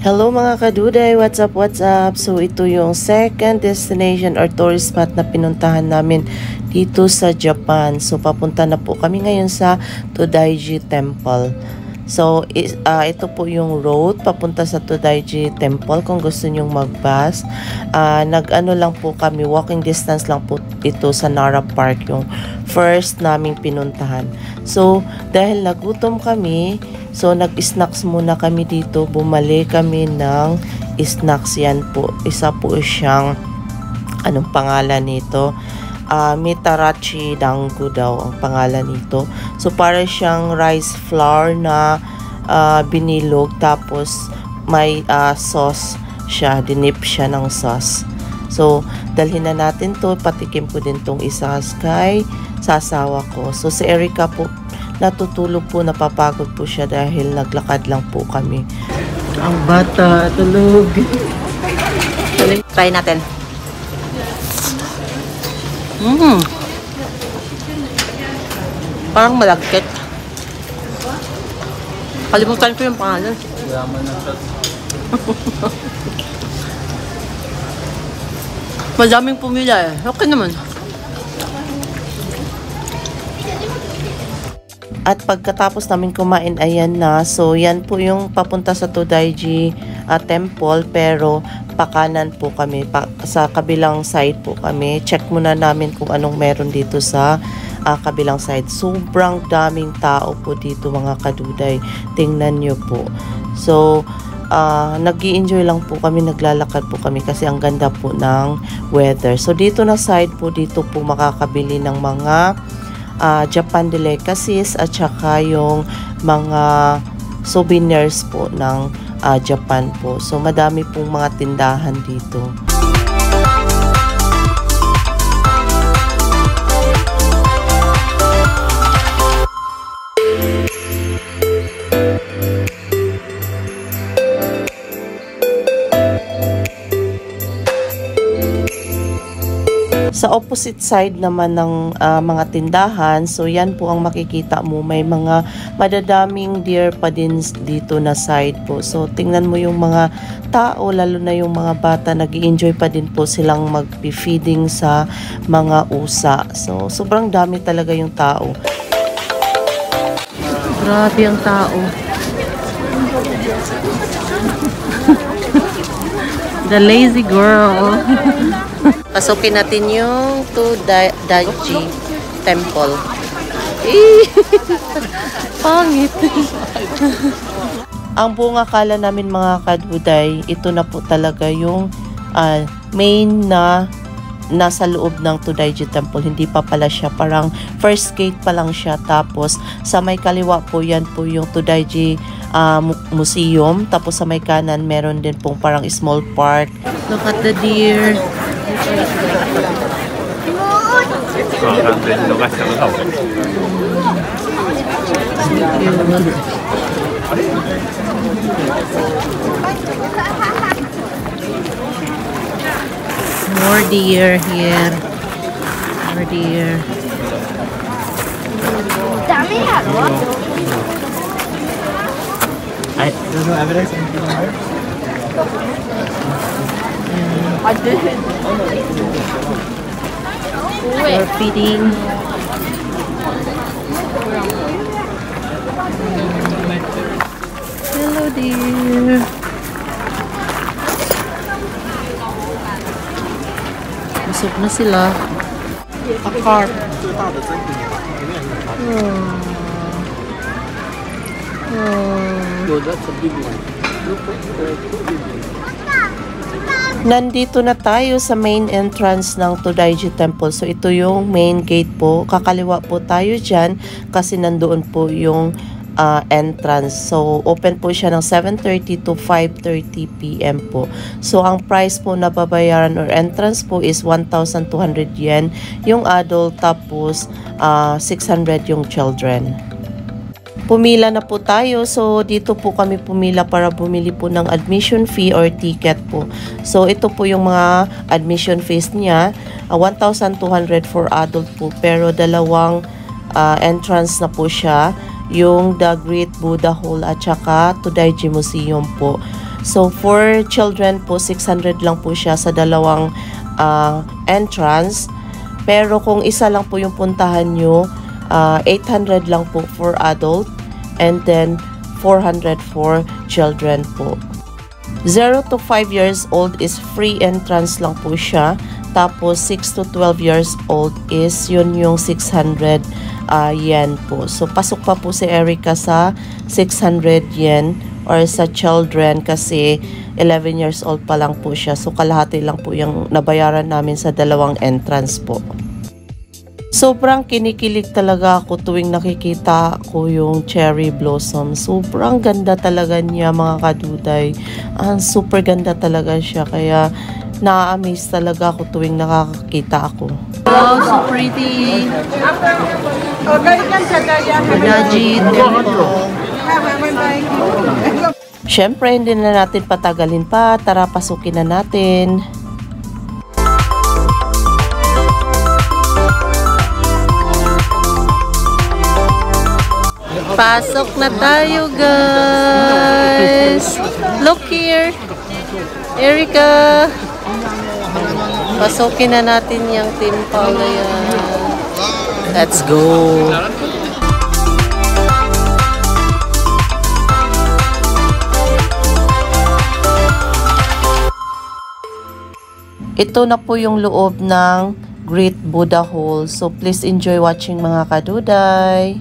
Hello mga kaduday, what's up, what's up? So ito yung second destination or tourist spot na pinuntahan namin dito sa Japan. So papunta na po kami ngayon sa Todaiji Temple. So ito po yung road papunta sa Todaiji Temple kung gusto nyong mag-bus. Nag-ano lang po kami, walking distance lang po ito sa Nara Park, yung first naming pinuntahan. So dahil nagutom kami, so nag-snacks muna kami dito, bumali kami ng snacks. Yan po, isa po siyang, anong pangalan nito? Mitarachi Dango daw ang pangalan nito. So para siyang rice flour na binilog, tapos may sauce siya, dinip siya ng sauce. So dalhin na natin to, patikim ko din tong isa kay sasawa ko. So si Erica po natutulog po, napapagod po siya dahil naglakad lang po kami. Ang bata tulog. Try natin. Parang malagkit. Kalimutan ko yung pangalan. Madaming pumila eh. Okay naman. At pagkatapos namin kumain, ayan na. So, yan po yung papunta sa Todaiji Temple. Pero, pakanan po kami. Sa kabilang side po kami. Check muna namin kung anong meron dito sa kabilang side. Sobrang daming tao po dito mga kaduday. Tingnan nyo po. So, nag-i-enjoy lang po kami. Naglalakad po kami kasi ang ganda po ng weather. So, dito na side po, dito po makakabili ng mga Japan delicacies at saka yung mga souvenirs po ng Japan po. So madami pong mga tindahan dito. Sa opposite side naman ng mga tindahan, so yan po ang makikita mo, may mga madadaming deer pa din dito na side po. So tingnan mo yung mga tao, lalo na yung mga bata, nag-i-enjoy pa din po silang mag-feeding sa mga usa. So sobrang dami talaga yung tao. Grabe ang tao. The lazy girl. Pasukin natin yung Todaiji Temple. Pangit. Ang buong akala namin mga kaduday, ito na po talaga yung main na nasa loob ng Todaiji Temple. Hindi pa pala siya, parang first gate pa lang siya. Tapos sa may kaliwa po, yan po yung Todaiji Museum. Tapos sa may kanan, meron din pong parang small park. Look at the deer. More deer here. More deer. There's no evidence in the heart? I did. We're feeding. Hello dear. Busog na sila. A carp. No, that's a big one. Nandito na tayo sa main entrance ng Todaiji Temple. So ito yung main gate po. Kakaliwa po tayo dyan kasi nandoon po yung entrance. So open po siya ng 7:30 to 5:30 PM po. So ang price po na babayaran or entrance po is 1,200 yen yung adult, tapos 600 yung children. Pumila na po tayo. So, dito po kami pumila para bumili po ng admission fee or ticket po. So, ito po yung mga admission fees niya. 1,200 for adult po. Pero dalawang entrance na po siya. Yung The Great Buddha Hall at saka Todaiji Museum po. So for children po, 600 lang po siya sa dalawang entrance. Pero kung isa lang po yung puntahan nyo, 800 lang po for adult and then 400 for children po. 0 to 5 years old is free entrance lang po siya. Tapos 6 to 12 years old is yun yung 600 yen po. So pasok pa po si Erica sa 600 yen or sa children kasi 11 years old pa lang po siya. So kalahati lang po yung nabayaran namin sa dalawang entrance po. Sobrang kinikilig talaga ako tuwing nakikita ko yung cherry blossom. Sobrang ganda talaga niya mga kaduday. Super ganda talaga siya. Kaya na-amaze talaga ako tuwing nakakakita ako. Wow, so pretty. Raji Temple. Siyempre, hindi na natin patagalin pa. Tara, pasukin na natin. Pasok na tayo, guys. Look here. Erica. Pasukin na natin yung temple na yan. Let's go. Ito na po yung loob ng Great Buddha Hall. So please enjoy watching mga kaduday.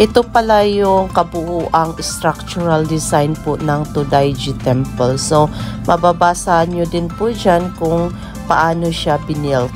Ito pala yung kabuuang structural design po ng Todaiji Temple. So, mababasa nyo din po dyan kung paano siya binilt.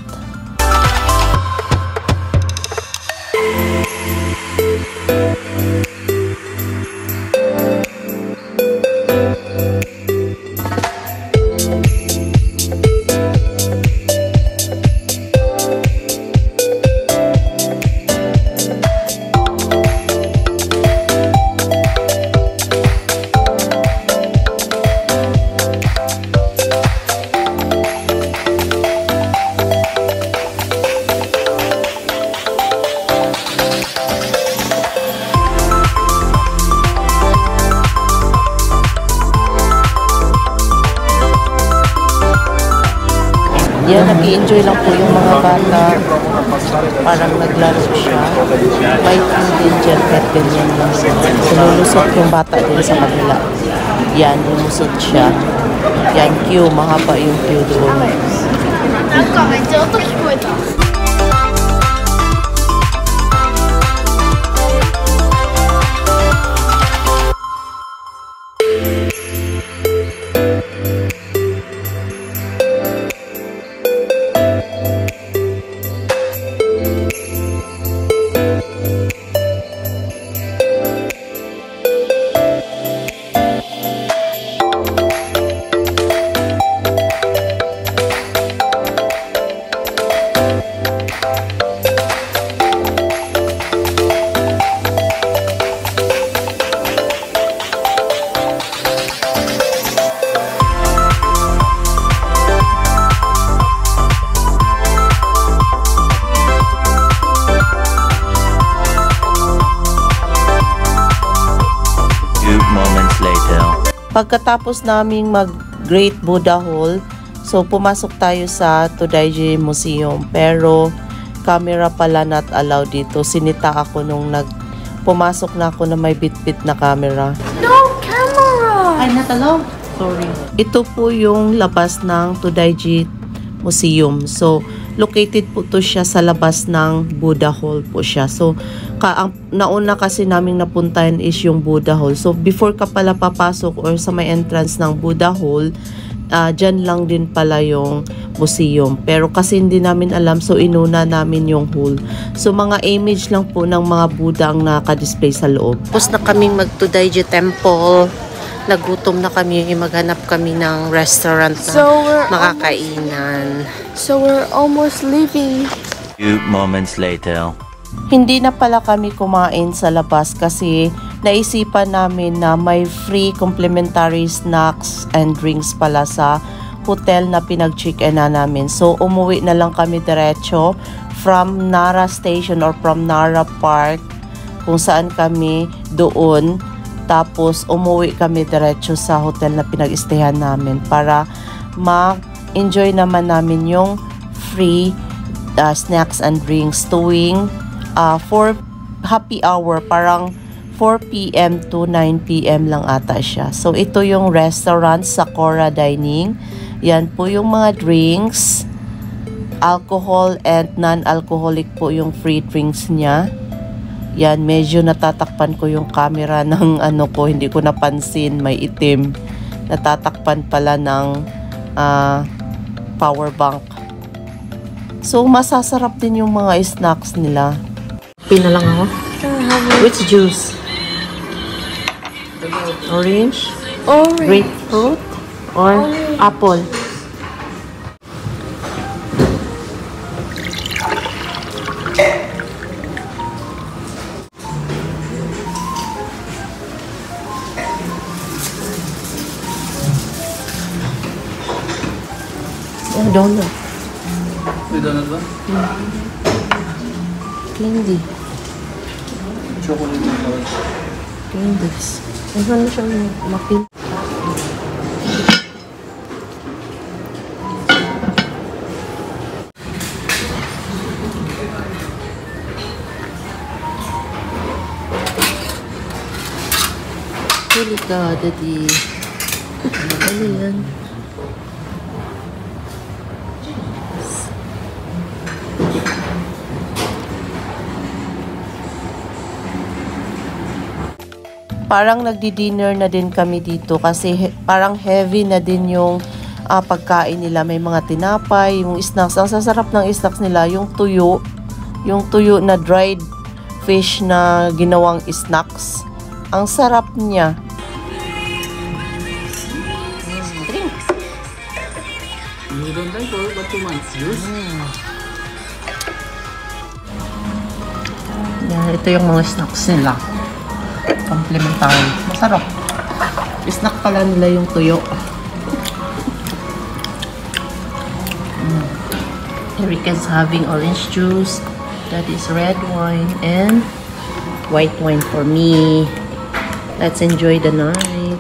Yan, nag-i-enjoy lang po yung mga bata. Parang naglaro siya. May queue din dyan, kahit ganyan lang. Sululusot yung bata din sa kabila. Yan, lumusot siya. Yan, queue. Mahaba yung queue doon. なんかめっちゃ音聞こえた。Pagkatapos naming mag Great Buddha Hall, so pumasok tayo sa Todaiji Museum. Pero camera pala not allowed dito. Sinita ako nung pumasok na ako na may bit-bit na camera. No camera! Ay, not allowed. Sorry. Ito po yung labas ng Todaiji museum. So, located po to siya sa labas ng Buddha Hall po siya. So, ang nauna kasi naming napuntahan is yung Buddha Hall. So, before ka pala papasok or sa may entrance ng Buddha Hall, dyan lang din pala yung museum. Pero kasi hindi namin alam, so inuna namin yung hall. So, mga image lang po ng mga Buddha ang nakadisplay sa loob. Tapos na kaming mag-Todaiji Temple. Nagutom na kami, maghanap kami ng restaurant na makakainan. So we're almost leaving. Few moments later. Hindi na pala kami kumain sa labas kasi naisipan namin na may free complimentary snacks and drinks pala sa hotel na pinag-check-in na namin. So, umuwi na lang kami diretso from Nara Station or from Nara Park kung saan kami doon. Tapos, umuwi kami diretso sa hotel na pinag-stayhan namin para ma-enjoy naman namin yung free snacks and drinks tuwing for happy hour. Parang 4 p.m. to 9 p.m. lang ata siya. So, ito yung restaurant, Sakura Dining. Yan po yung mga drinks. Alcohol and non-alcoholic po yung free drinks niya. Yan, medyo natatakpan ko yung camera ng ko, hindi ko napansin, may itim. Natatakpan pala ng power bank. So, masasarap din yung mga snacks nila. Pina lang ako. Which juice? Orange? Grapefruit? Or apple? Oh, donut. May donut ba? Candy. Chocolate na ba? Candies. Ano siya mapil? Huli ka, daddy. Ano yan? Parang nagdi-dinner na din kami dito kasi parang heavy na din yung pagkain nila. May mga tinapay, yung snacks. Ang sasarap ng snacks nila, yung tuyo na dried fish na ginawang snacks. Ang sarap niya. Drink. You don't like or what you want? Juice? Yan, ito yung mga snacks nila. Complimentary. Masarap. Snack pala nila yung tuyo. Erika's having orange juice. That is red wine and white wine for me. Let's enjoy the night.